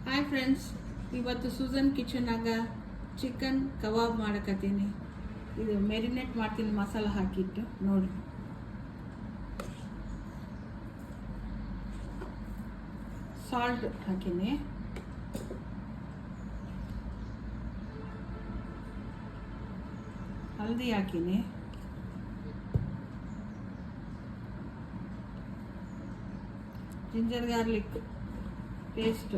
Hi friends, ಇವತ್ತು Sujan ಕಿಚನಾಗ chicken ಕಬಾಬ್ ಮಾಡಕತ್ತೀನಿ. ಇದು marinate ಮಾಡ್ತೀನಿ ಮಸಾಲ ಹಾಕಿಟ್ಟು ನೋಡಿ. ಸಾಲ್ಟ್ ಹಾಕಿನಿ, ಹಲ್ದಿ ಹಾಕಿನಿ, ಜಿಂಜರ್ ಗಾರ್ಲಿಕ್ ಪೇಸ್ಟ್,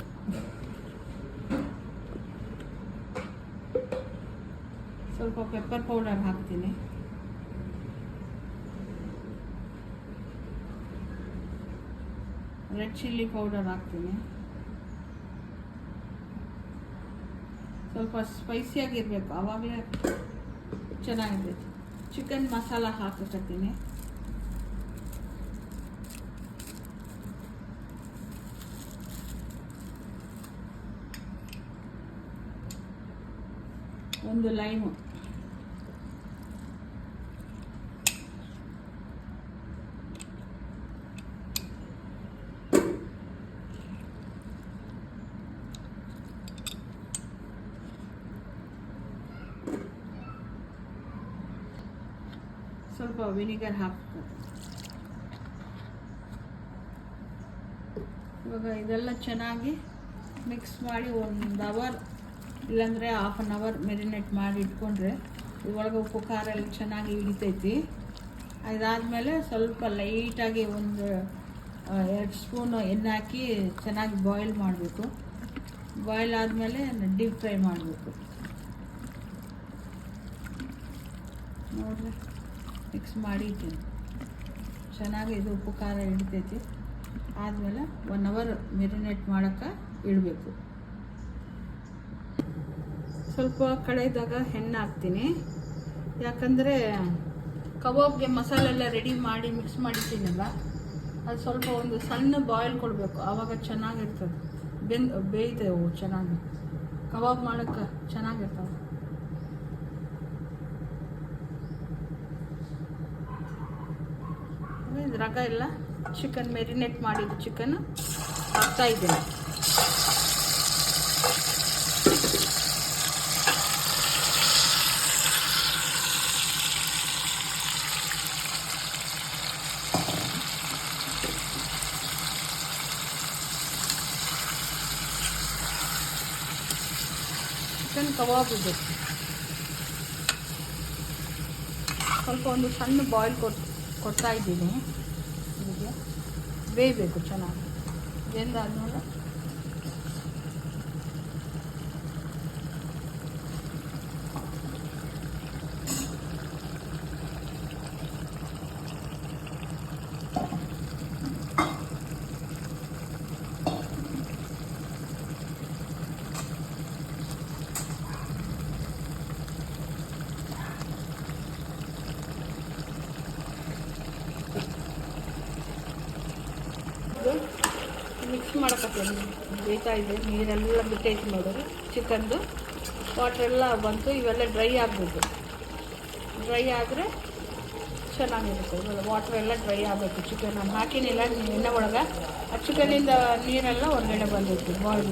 ಸ್ವಲ್ಪ ಪೆಪ್ಪರ್ ಪೌಡರ್ ಹಾಕ್ತೀನಿ, ರೆಡ್ ಚಿಲ್ಲಿ ಪೌಡರ್ ಹಾಕ್ತೀನಿ. ಸ್ವಲ್ಪ ಸ್ಪೈಸಿಯಾಗಿರಬೇಕು, ಆವಾಗಲೇ ಚೆನ್ನಾಗಿರ್ತೈತಿ. ಚಿಕನ್ ಮಸಾಲ ಹಾಕಕತ್ತೀನಿ. ಒಂದು ಲೈಮು, ಸ್ವಲ್ಪ ವಿನಿಗರ್ ಹಾಕ್ಬೇಕು. ಇವಾಗ ಇದೆಲ್ಲ ಚೆನ್ನಾಗಿ ಮಿಕ್ಸ್ ಮಾಡಿ 1 ಅವರ್ ಇಲ್ಲಾಂದರೆ ಹಾಫ್ ಆನ್ ಅವರ್ ಮೆರಿನೇಟ್ ಮಾಡಿ ಇಟ್ಕೊಂಡ್ರೆ ಇದ್ರೊಳಗೆ ಉಪ್ಪು ಖಾರ ಎಲ್ಲ ಚೆನ್ನಾಗಿ ಹಿಡಿತೈತಿ. ಅದಾದಮೇಲೆ ಸ್ವಲ್ಪ ಲೈಟಾಗಿ 1-2 ಸ್ಪೂನು ಎಣ್ಣೆ ಹಾಕಿ ಚೆನ್ನಾಗಿ ಬಾಯ್ಲ್ ಮಾಡಬೇಕು. ಬಾಯ್ಲ್ ಆದಮೇಲೆ ಡೀಪ್ ಫ್ರೈ ಮಾಡಬೇಕು. ನೋಡ್ರಿ, ಮಿಕ್ಸ್ ಮಾಡಿ ಇಟ್ಟಿನಿ. ಚೆನ್ನಾಗಿ ಇದು ಉಪ್ಪು ಖಾರ ಹಿಡಿತೈತಿ. ಆದಮೇಲೆ 1 ಅವರ್ ಮೆರಿನೇಟ್ ಮಾಡೋಕ್ಕೆ ಇಡಬೇಕು. ಸ್ವಲ್ಪ ಕಡೆದಾಗ ಎಣ್ಣೆ ಹಾಕ್ತೀನಿ, ಯಾಕಂದರೆ ಕಬಾಬ್ಗೆ ಮಸಾಲೆ ಎಲ್ಲ ರೆಡಿ ಮಾಡಿ ಮಿಕ್ಸ್ ಮಾಡಿದ್ದೀನಲ್ಲ, ಅದು ಸ್ವಲ್ಪ ಒಂದು ಸಣ್ಣ ಬಾಯ್ಲ್ ಕೊಡಬೇಕು. ಆವಾಗ ಚೆನ್ನಾಗಿರ್ತದೆ, ಬೇಯ್ತವೆ ಅವು ಚೆನ್ನಾಗಿ, ಕಬಾಬ್ ಮಾಡೋಕ್ಕೆ ಚೆನ್ನಾಗಿರ್ತವೆ. ಇದ್ರಾಗ ಎಲ್ಲ ಚಿಕನ್ ಮೆರಿನೇಟ್ ಮಾಡಿದ್ದು ಚಿಕನ್ ಹಾಕ್ತಾಯಿದ್ದೀನಿ. ಚಿಕನ್ ಕಬಾಬ್ ಇದೆ, ಸ್ವಲ್ಪ ಒಂದು ಸಣ್ಣ ಬಾಯ್ಲ್ ಕೊಡ್ತಾ ಇದ್ದೀನಿ. ಇದಕ್ಕೆ ಬೇಯಬೇಕು ಚೆನ್ನಾಗಿ. ಬೆಂದಾದ್ಮೇಲೆ ಮಿಕ್ಸ್ ಮಾಡಕತ್ತೀನಿ. ಬೇಯ್ತಾ ಇದೆ, ನೀರೆಲ್ಲ ಬಿಟ್ಟೈತಿ ನೋಡಿರಿ. ಚಿಕನ್ದು ವಾಟ್ರೆಲ್ಲ ಬಂತು, ಇವೆಲ್ಲ ಡ್ರೈ ಆಗಬೇಕು. ಡ್ರೈ ಆದರೆ ಚೆನ್ನಾಗಿರುತ್ತೆ. ಇವಾಗ ವಾಟ್ರ್ ಎಲ್ಲ ಡ್ರೈ ಆಗಬೇಕು. ಚಿಕನ್ ನಾನು ಹಾಕಿನಿಲ್ಲ ಎಣ್ಣೆ ಒಳಗೆ, ಆ ಚಿಕನಿಂದ ನೀರೆಲ್ಲ ಹೊರಗಡೆ ಬಂದೈತಿ ಬಾಯ್ಲ್,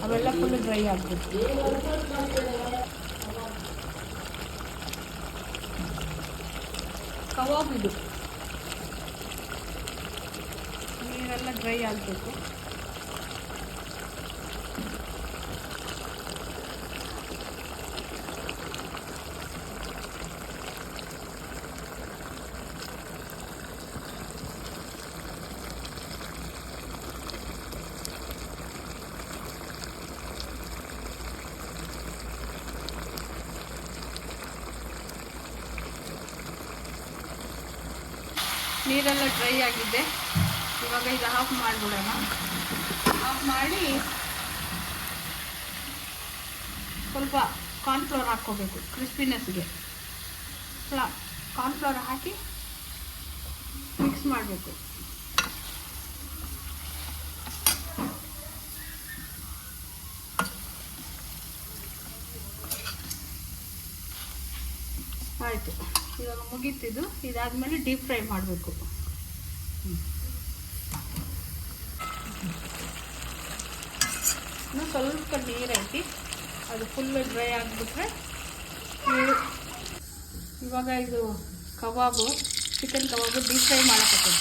ಅವೆಲ್ಲ ಫುಲ್ ಡ್ರೈ ಆಗಬೇಕು. ಕಬಾಬ್ ಇದು ನೀರೆಲ್ಲ ಡ್ರೈ ಆಗಬೇಕು. ನೀರೆಲ್ಲ ಡ್ರೈ ಆಗಿದೆ. ಇವಾಗ ಇದು ಆಫ್ ಮಾಡಿಬಿಡೋಣ. ಆಫ್ ಮಾಡಿ ಸ್ವಲ್ಪ ಕಾರ್ನ್ಫ್ಲವರ್ ಹಾಕ್ಕೋಬೇಕು ಕ್ರಿಸ್ಪಿನೆಸ್ಗೆ. ಕಾರ್ನ್ಫ್ಲವರ್ ಹಾಕಿ ಮಿಕ್ಸ್ ಮಾಡಬೇಕು. ಆಯಿತು, ಇವಾಗ ಮುಗೀತಿದ್ದು. ಇದಾದಮೇಲೆ ಡೀಪ್ ಫ್ರೈ ಮಾಡಬೇಕು. ಇನ್ನೂ ಸ್ವಲ್ಪ ನೀರು ಹಾಕಿ ಅದು ಫುಲ್ಲು ಡ್ರೈ ಆಗಿಬಿಟ್ರೆ ಇವಾಗ ಇದು ಕಬಾಬು ಚಿಕನ್ ಕಬಾಬು ಡೀಪ್ ಫ್ರೈ ಮಾಡಕತ್ತೀನಿ.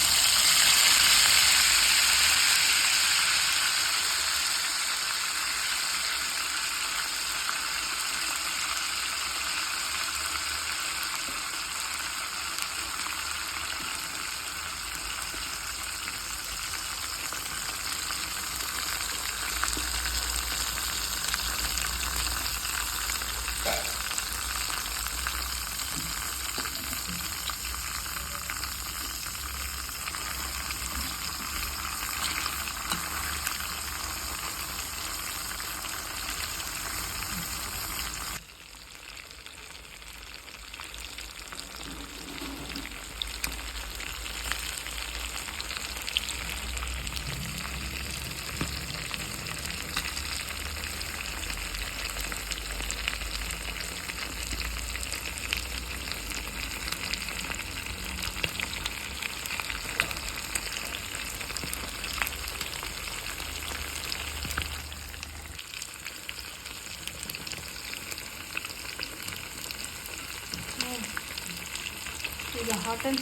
ಈಗ ಹಾಟ್ ಆ್ಯಂಡ್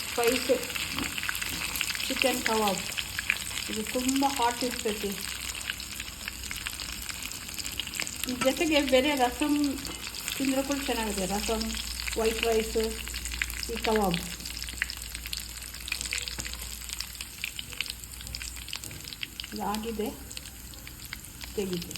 ಸ್ಪೈಸ್ ಚಿಕನ್ ಕಬಾಬ್ ಇದು ತುಂಬ ಹಾಟ್ ಇರ್ತೈತಿ. ಜೊತೆಗೆ ಬೇರೆ ರಸಮ್ ತಿಂದರೂ ಕೂಡ ಚೆನ್ನಾಗಿದೆ. ರಸಮ್, ವೈಟ್ ರೈಸ್, ಈ ಕಬಾಬ್ ಇದಾಗಿದೆ, ತೆಗಿತೆ.